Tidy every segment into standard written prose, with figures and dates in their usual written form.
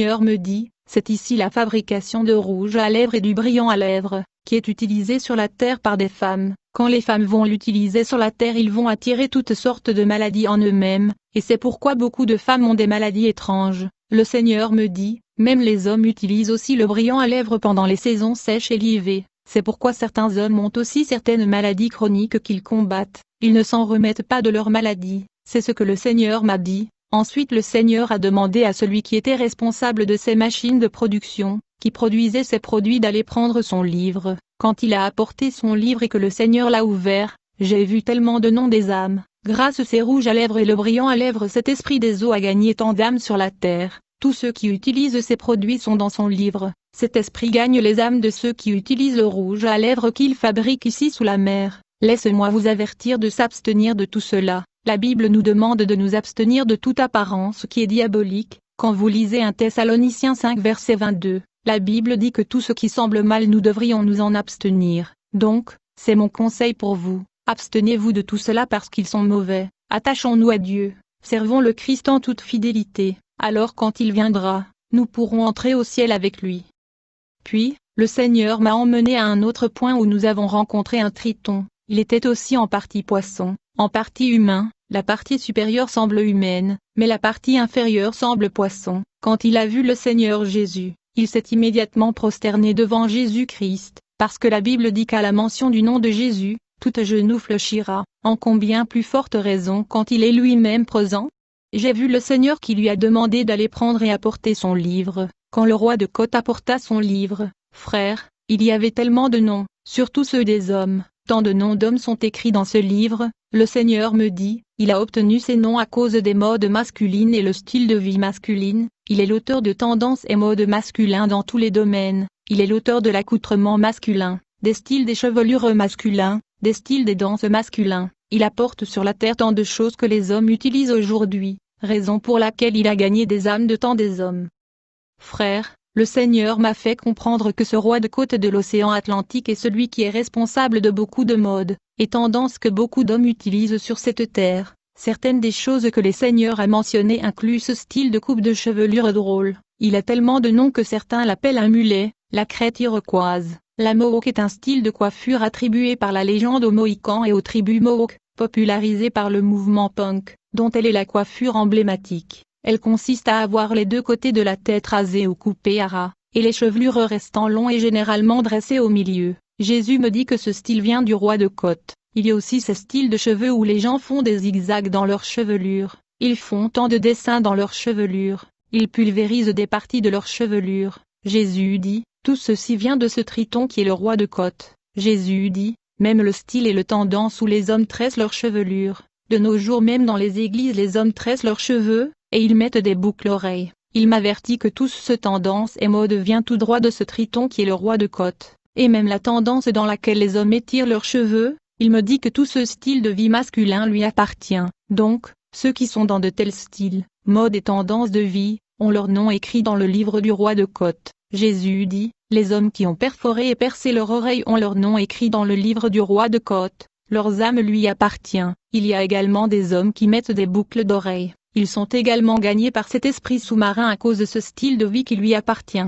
Seigneur me dit, c'est ici la fabrication de rouge à lèvres et du brillant à lèvres, qui est utilisée sur la terre par des femmes. Quand les femmes vont l'utiliser sur la terre, ils vont attirer toutes sortes de maladies en eux-mêmes, et c'est pourquoi beaucoup de femmes ont des maladies étranges. Le Seigneur me dit, même les hommes utilisent aussi le brillant à lèvres pendant les saisons sèches et l'hiver. C'est pourquoi certains hommes ont aussi certaines maladies chroniques qu'ils combattent. Ils ne s'en remettent pas de leurs maladies. C'est ce que le Seigneur m'a dit. Ensuite le Seigneur a demandé à celui qui était responsable de ces machines de production, qui produisait ces produits, d'aller prendre son livre. Quand il a apporté son livre et que le Seigneur l'a ouvert, j'ai vu tellement de noms des âmes. Grâce à ces rouges à lèvres et le brillant à lèvres, cet esprit des eaux a gagné tant d'âmes sur la terre. Tous ceux qui utilisent ces produits sont dans son livre. Cet esprit gagne les âmes de ceux qui utilisent le rouge à lèvres qu'il fabrique ici sous la mer. Laisse-moi vous avertir de s'abstenir de tout cela. La Bible nous demande de nous abstenir de toute apparence qui est diabolique. Quand vous lisez 1 Thessaloniciens 5 verset 22, la Bible dit que tout ce qui semble mal nous devrions nous en abstenir. Donc, c'est mon conseil pour vous, abstenez-vous de tout cela parce qu'ils sont mauvais. Attachons-nous à Dieu, servons le Christ en toute fidélité, alors quand il viendra, nous pourrons entrer au ciel avec lui. Puis, le Seigneur m'a emmené à un autre point où nous avons rencontré un triton. Il était aussi en partie poisson, en partie humain. La partie supérieure semble humaine, mais la partie inférieure semble poisson. Quand il a vu le Seigneur Jésus, il s'est immédiatement prosterné devant Jésus-Christ, parce que la Bible dit qu'à la mention du nom de Jésus, tout genou fléchira. En combien plus forte raison quand il est lui-même présent? J'ai vu le Seigneur qui lui a demandé d'aller prendre et apporter son livre. Quand le roi de Côte apporta son livre, frère, il y avait tellement de noms, surtout ceux des hommes. Tant de noms d'hommes sont écrits dans ce livre. Le Seigneur me dit, il a obtenu ces noms à cause des modes masculines et le style de vie masculine. Il est l'auteur de tendances et modes masculins dans tous les domaines. Il est l'auteur de l'accoutrement masculin, des styles des chevelures masculins, des styles des danses masculins. Il apporte sur la terre tant de choses que les hommes utilisent aujourd'hui, raison pour laquelle il a gagné des âmes de tant des hommes. Frère, le Seigneur m'a fait comprendre que ce roi de côte de l'océan Atlantique est celui qui est responsable de beaucoup de modes et tendances que beaucoup d'hommes utilisent sur cette terre. Certaines des choses que les seigneurs a mentionnées incluent ce style de coupe de chevelure drôle. Il a tellement de noms que certains l'appellent un mulet, la crête iroquoise. La Mohawk est un style de coiffure attribué par la légende aux Mohicans et aux tribus Mohawk, popularisé par le mouvement punk, dont elle est la coiffure emblématique. Elle consiste à avoir les deux côtés de la tête rasés ou coupés à ras, et les chevelures restant longs et généralement dressées au milieu. Jésus me dit que ce style vient du roi de Côte. Il y a aussi ce style de cheveux où les gens font des zigzags dans leur chevelure. Ils font tant de dessins dans leur chevelure. Ils pulvérisent des parties de leur chevelure. Jésus dit, tout ceci vient de ce triton qui est le roi de Côte. Jésus dit, même le style et le tendance où les hommes tressent leur chevelure. De nos jours même dans les églises les hommes tressent leurs cheveux, et ils mettent des boucles oreilles. Il m'avertit que tout ce tendance et mode vient tout droit de ce triton qui est le roi de Côte. Et même la tendance dans laquelle les hommes étirent leurs cheveux, il me dit que tout ce style de vie masculin lui appartient. Donc, ceux qui sont dans de tels styles, modes et tendances de vie, ont leur nom écrit dans le livre du roi de Côte. Jésus dit, les hommes qui ont perforé et percé leur oreille ont leur nom écrit dans le livre du roi de Côte. Leurs âmes lui appartiennent. Il y a également des hommes qui mettent des boucles d'oreilles. Ils sont également gagnés par cet esprit sous-marin à cause de ce style de vie qui lui appartient.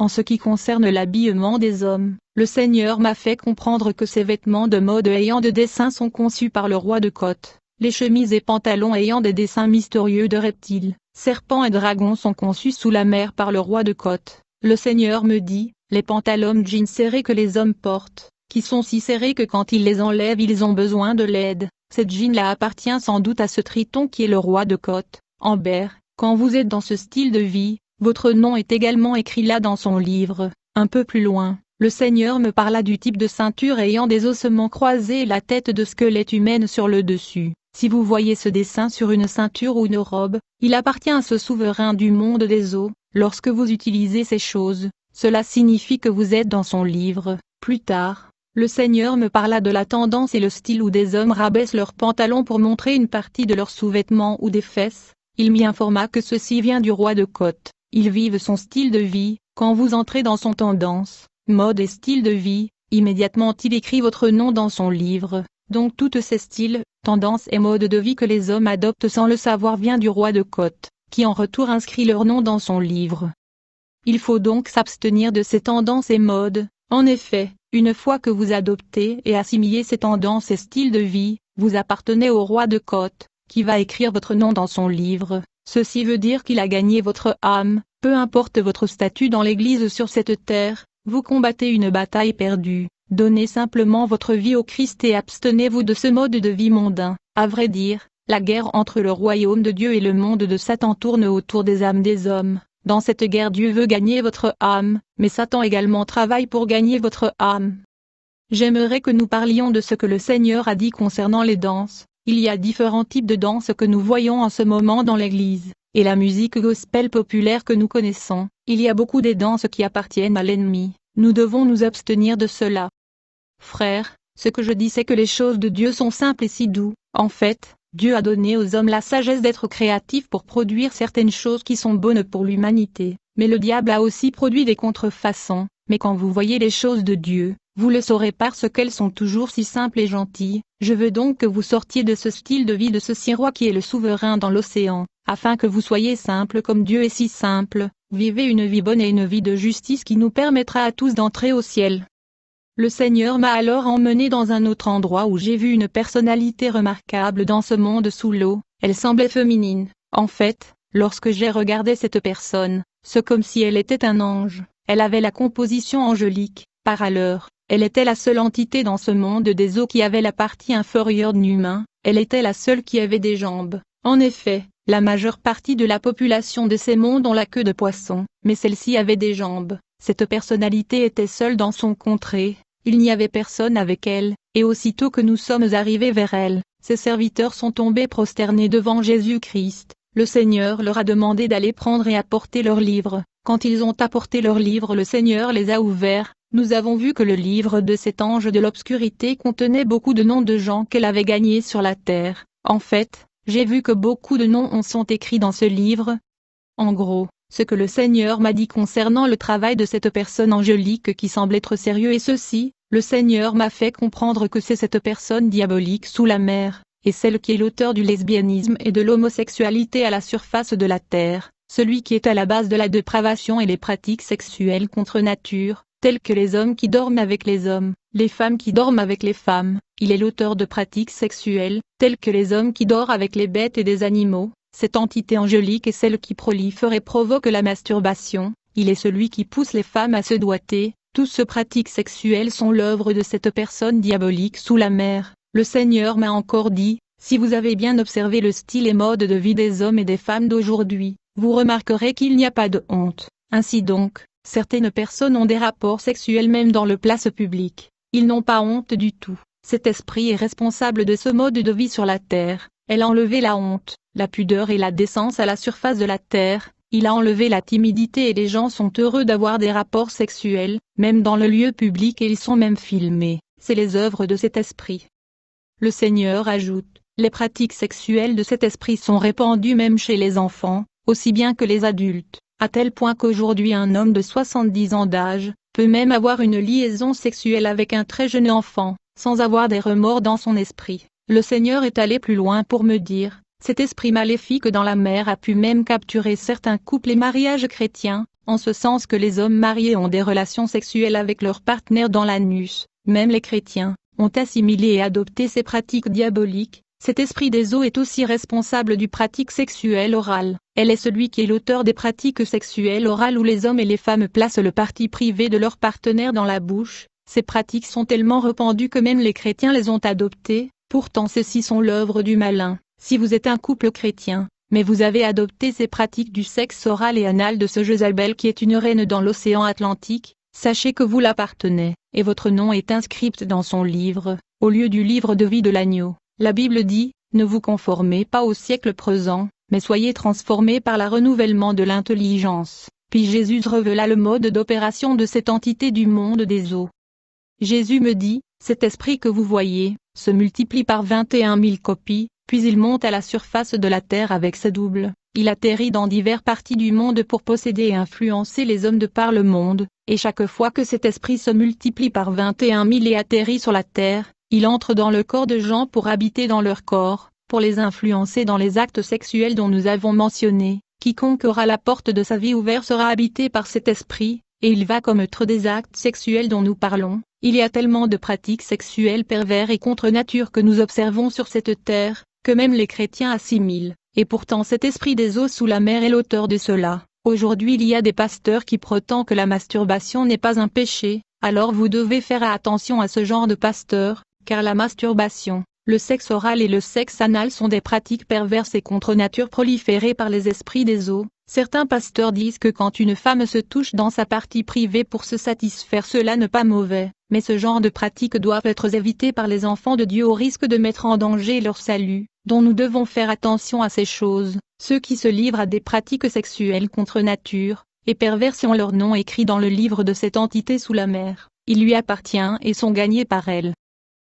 En ce qui concerne l'habillement des hommes, le Seigneur m'a fait comprendre que ces vêtements de mode ayant de dessins sont conçus par le roi de Côte. Les chemises et pantalons ayant des dessins mystérieux de reptiles, serpents et dragons sont conçus sous la mer par le roi de Côte. Le Seigneur me dit, les pantalons jeans serrés que les hommes portent, qui sont si serrés que quand ils les enlèvent ils ont besoin de l'aide. Cette jean-là appartient sans doute à ce triton qui est le roi de Côte. Amber, quand vous êtes dans ce style de vie, votre nom est également écrit là dans son livre. Un peu plus loin, le Seigneur me parla du type de ceinture ayant des ossements croisés et la tête de squelette humaine sur le dessus. Si vous voyez ce dessin sur une ceinture ou une robe, il appartient à ce souverain du monde des eaux. Lorsque vous utilisez ces choses, cela signifie que vous êtes dans son livre. Plus tard, le Seigneur me parla de la tendance et le style où des hommes rabaissent leurs pantalons pour montrer une partie de leurs sous-vêtements ou des fesses. Il m'y informa que ceci vient du roi de Côte. Ils vivent son style de vie. Quand vous entrez dans son tendance, mode et style de vie, immédiatement il écrit votre nom dans son livre. Donc tous ces styles, tendances et modes de vie que les hommes adoptent sans le savoir vient du roi de Côte. qui en retour inscrit leur nom dans son livre. Il faut donc s'abstenir de ces tendances et modes. En effet, une fois que vous adoptez et assimilez ces tendances et styles de vie, vous appartenez au roi de côte, qui va écrire votre nom dans son livre. Ceci veut dire qu'il a gagné votre âme, peu importe votre statut dans l'Église sur cette terre, vous combattez une bataille perdue. Donnez simplement votre vie au Christ et abstenez-vous de ce mode de vie mondain. À vrai dire, la guerre entre le royaume de Dieu et le monde de Satan tourne autour des âmes des hommes. Dans cette guerre, Dieu veut gagner votre âme, mais Satan également travaille pour gagner votre âme. J'aimerais que nous parlions de ce que le Seigneur a dit concernant les danses. Il y a différents types de danses que nous voyons en ce moment dans l'Église, et la musique gospel populaire que nous connaissons. Il y a beaucoup de danses qui appartiennent à l'ennemi. Nous devons nous abstenir de cela. Frères, ce que je dis c'est que les choses de Dieu sont simples et si doux. En fait, Dieu a donné aux hommes la sagesse d'être créatifs pour produire certaines choses qui sont bonnes pour l'humanité, mais le diable a aussi produit des contrefaçons. Mais quand vous voyez les choses de Dieu, vous le saurez parce qu'elles sont toujours si simples et gentilles. Je veux donc que vous sortiez de ce style de vie de ce roi qui est le souverain dans l'océan, afin que vous soyez simples comme Dieu est si simple. Vivez une vie bonne et une vie de justice qui nous permettra à tous d'entrer au ciel. Le Seigneur m'a alors emmené dans un autre endroit où j'ai vu une personnalité remarquable dans ce monde sous l'eau. Elle semblait féminine. En fait, lorsque j'ai regardé cette personne, c'est comme si elle était un ange. Elle avait la composition angélique. Par ailleurs, elle était la seule entité dans ce monde des eaux qui avait la partie inférieure d'un humain. Elle était la seule qui avait des jambes. En effet, la majeure partie de la population de ces mondes ont la queue de poisson, mais celle-ci avait des jambes. Cette personnalité était seule dans son contrée. Il n'y avait personne avec elle, et aussitôt que nous sommes arrivés vers elle, ses serviteurs sont tombés prosternés devant Jésus-Christ. Le Seigneur leur a demandé d'aller prendre et apporter leurs livres. Quand ils ont apporté leurs livres, le Seigneur les a ouverts. Nous avons vu que le livre de cet ange de l'obscurité contenait beaucoup de noms de gens qu'elle avait gagnés sur la terre. En fait, j'ai vu que beaucoup de noms sont écrits dans ce livre. En gros, ce que le Seigneur m'a dit concernant le travail de cette personne angélique qui semble être sérieux est ceci, le Seigneur m'a fait comprendre que c'est cette personne diabolique sous la mer, et celle qui est l'auteur du lesbianisme et de l'homosexualité à la surface de la terre, celui qui est à la base de la dépravation et les pratiques sexuelles contre nature, telles que les hommes qui dorment avec les hommes, les femmes qui dorment avec les femmes. Il est l'auteur de pratiques sexuelles, telles que les hommes qui dorment avec les bêtes et des animaux. Cette entité angélique est celle qui prolifère et provoque la masturbation. Il est celui qui pousse les femmes à se doiter. Toutes ces pratiques sexuelles sont l'œuvre de cette personne diabolique sous la mer. Le Seigneur m'a encore dit, si vous avez bien observé le style et mode de vie des hommes et des femmes d'aujourd'hui, vous remarquerez qu'il n'y a pas de honte. Ainsi donc, certaines personnes ont des rapports sexuels même dans le place publique. Ils n'ont pas honte du tout. Cet esprit est responsable de ce mode de vie sur la terre. Elle a enlevé la honte, la pudeur et la décence à la surface de la terre. Il a enlevé la timidité et les gens sont heureux d'avoir des rapports sexuels, même dans le lieu public et ils sont même filmés. C'est les œuvres de cet esprit. Le Seigneur ajoute, les pratiques sexuelles de cet esprit sont répandues même chez les enfants, aussi bien que les adultes, à tel point qu'aujourd'hui un homme de 70 ans d'âge, peut même avoir une liaison sexuelle avec un très jeune enfant, sans avoir des remords dans son esprit. Le Seigneur est allé plus loin pour me dire, cet esprit maléfique dans la mer a pu même capturer certains couples et mariages chrétiens, en ce sens que les hommes mariés ont des relations sexuelles avec leurs partenaires dans l'anus. Même les chrétiens ont assimilé et adopté ces pratiques diaboliques. Cet esprit des eaux est aussi responsable du pratique sexuelle orale. Elle est celui qui est l'auteur des pratiques sexuelles orales où les hommes et les femmes placent le parti privé de leur partenaire dans la bouche. Ces pratiques sont tellement répandues que même les chrétiens les ont adoptées. Pourtant ceux-ci sont l'œuvre du malin. Si vous êtes un couple chrétien, mais vous avez adopté ces pratiques du sexe oral et anal de ce Jézabel qui est une reine dans l'océan Atlantique, sachez que vous l'appartenez, et votre nom est inscrit dans son livre, au lieu du livre de vie de l'agneau. La Bible dit, ne vous conformez pas au siècle présent, mais soyez transformés par le renouvellement de l'intelligence. Puis Jésus révéla le mode d'opération de cette entité du monde des eaux. Jésus me dit, cet esprit que vous voyez, se multiplie par 21 000 copies, puis il monte à la surface de la terre avec ses doubles. Il atterrit dans diverses parties du monde pour posséder et influencer les hommes de par le monde, et chaque fois que cet esprit se multiplie par 21 000 et atterrit sur la terre, il entre dans le corps de gens pour habiter dans leur corps, pour les influencer dans les actes sexuels dont nous avons mentionné. quiconque aura la porte de sa vie ouverte sera habité par cet esprit, et il va commettre des actes sexuels dont nous parlons. Il y a tellement de pratiques sexuelles pervers et contre nature que nous observons sur cette terre, que même les chrétiens assimilent, et pourtant cet esprit des eaux sous la mer est l'auteur de cela. Aujourd'hui il y a des pasteurs qui prétendent que la masturbation n'est pas un péché, alors vous devez faire attention à ce genre de pasteurs, car la masturbation, le sexe oral et le sexe anal sont des pratiques perverses et contre nature proliférées par les esprits des eaux. Certains pasteurs disent que quand une femme se touche dans sa partie privée pour se satisfaire cela n'est pas mauvais, mais ce genre de pratiques doivent être évitées par les enfants de Dieu au risque de mettre en danger leur salut, dont nous devons faire attention à ces choses. Ceux qui se livrent à des pratiques sexuelles contre nature, et perverses ont leur nom écrit dans le livre de cette entité sous la mer, il lui appartient et sont gagnés par elle.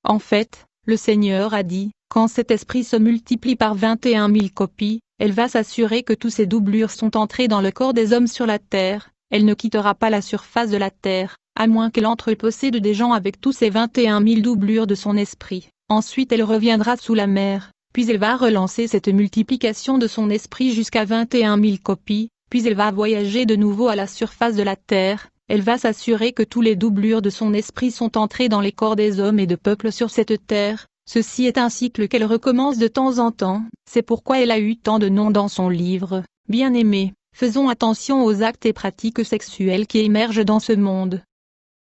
En fait, le Seigneur a dit, quand cet esprit se multiplie par 21 000 copies, elle va s'assurer que tous ces doublures sont entrées dans le corps des hommes sur la terre, elle ne quittera pas la surface de la terre, à moins qu'elle entrepossède des gens avec tous ces 21 000 doublures de son esprit. Ensuite elle reviendra sous la mer, puis elle va relancer cette multiplication de son esprit jusqu'à 21 000 copies, puis elle va voyager de nouveau à la surface de la terre, elle va s'assurer que tous les doublures de son esprit sont entrées dans les corps des hommes et de peuples sur cette terre. Ceci est un cycle qu'elle recommence de temps en temps, c'est pourquoi elle a eu tant de noms dans son livre. Bien-aimés, faisons attention aux actes et pratiques sexuelles qui émergent dans ce monde.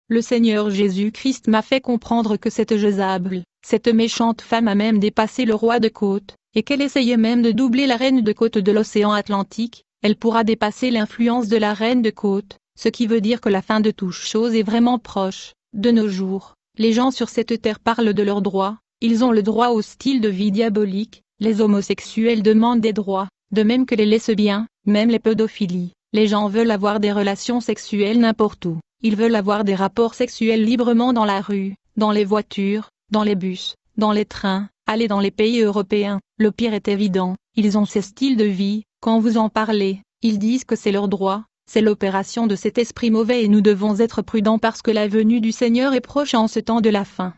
Le Seigneur Jésus-Christ m'a fait comprendre que cette Jézabel, cette méchante femme a même dépassé le roi de côte, et qu'elle essayait même de doubler la reine de côte de l'océan Atlantique. Elle pourra dépasser l'influence de la reine de côte, ce qui veut dire que la fin de toute chose est vraiment proche. De nos jours, les gens sur cette terre parlent de leurs droits. Ils ont le droit au style de vie diabolique, les homosexuels demandent des droits, de même que les lesbiens, même les pédophilies. Les gens veulent avoir des relations sexuelles n'importe où, ils veulent avoir des rapports sexuels librement dans la rue, dans les voitures, dans les bus, dans les trains, aller dans les pays européens. Le pire est évident, ils ont ces styles de vie, quand vous en parlez, ils disent que c'est leur droit, c'est l'opération de cet esprit mauvais et nous devons être prudents parce que la venue du Seigneur est proche en ce temps de la fin.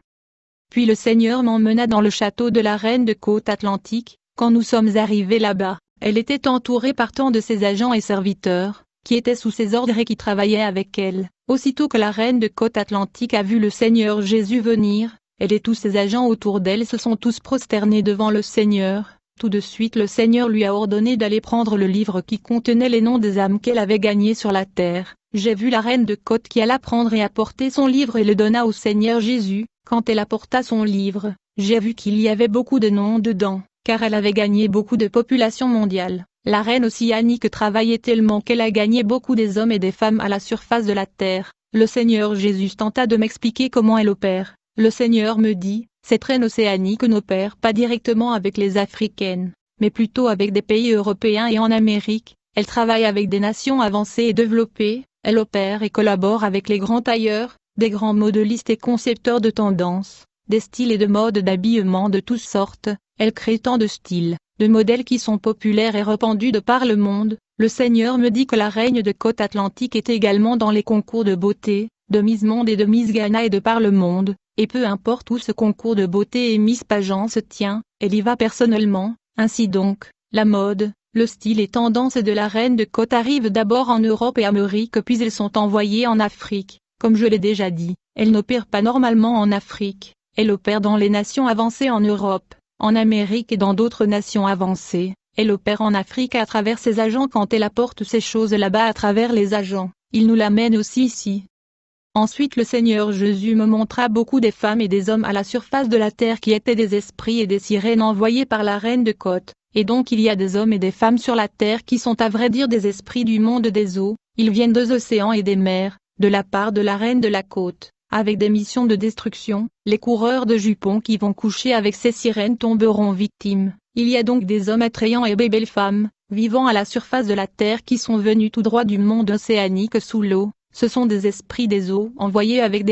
Puis le Seigneur m'emmena dans le château de la reine de côte Atlantique. Quand nous sommes arrivés là-bas, elle était entourée par tant de ses agents et serviteurs, qui étaient sous ses ordres et qui travaillaient avec elle. Aussitôt que la reine de côte Atlantique a vu le Seigneur Jésus venir, elle et tous ses agents autour d'elle se sont tous prosternés devant le Seigneur. Tout de suite le Seigneur lui a ordonné d'aller prendre le livre qui contenait les noms des âmes qu'elle avait gagnées sur la terre. J'ai vu la reine de côte qui alla prendre et apporter son livre et le donna au Seigneur Jésus. Quand elle apporta son livre, j'ai vu qu'il y avait beaucoup de noms dedans, car elle avait gagné beaucoup de population mondiale. La reine océanique travaillait tellement qu'elle a gagné beaucoup des hommes et des femmes à la surface de la terre. Le Seigneur Jésus tenta de m'expliquer comment elle opère. Le Seigneur me dit, cette reine océanique n'opère pas directement avec les Africaines, mais plutôt avec des pays européens et en Amérique. Elle travaille avec des nations avancées et développées, elle opère et collabore avec les grands tailleurs, des grands modélistes et concepteurs de tendances, des styles et de modes d'habillement de toutes sortes. Elle crée tant de styles, de modèles qui sont populaires et répandus de par le monde. Le Seigneur me dit que la reine de côte Atlantique est également dans les concours de beauté, de Miss Monde et de Miss Ghana et de par le monde, et peu importe où ce concours de beauté et Miss Pageant se tient, elle y va personnellement. Ainsi donc, la mode, le style et tendance de la reine de côte arrivent d'abord en Europe et Amérique puis elles sont envoyées en Afrique. Comme je l'ai déjà dit, elle n'opère pas normalement en Afrique, elle opère dans les nations avancées en Europe, en Amérique et dans d'autres nations avancées. Elle opère en Afrique à travers ses agents quand elle apporte ces choses là-bas à travers les agents. Il nous l'amène aussi ici. Ensuite le Seigneur Jésus me montra beaucoup des femmes et des hommes à la surface de la terre qui étaient des esprits et des sirènes envoyés par la reine de côte. Et donc il y a des hommes et des femmes sur la terre qui sont à vrai dire des esprits du monde des eaux. Ils viennent des océans et des mers, de la part de la reine de la côte, avec des missions de destruction. Les coureurs de jupons qui vont coucher avec ces sirènes tomberont victimes. Il y a donc des hommes attrayants et belles femmes, vivant à la surface de la terre qui sont venus tout droit du monde océanique sous l'eau. Ce sont des esprits des eaux envoyés avec des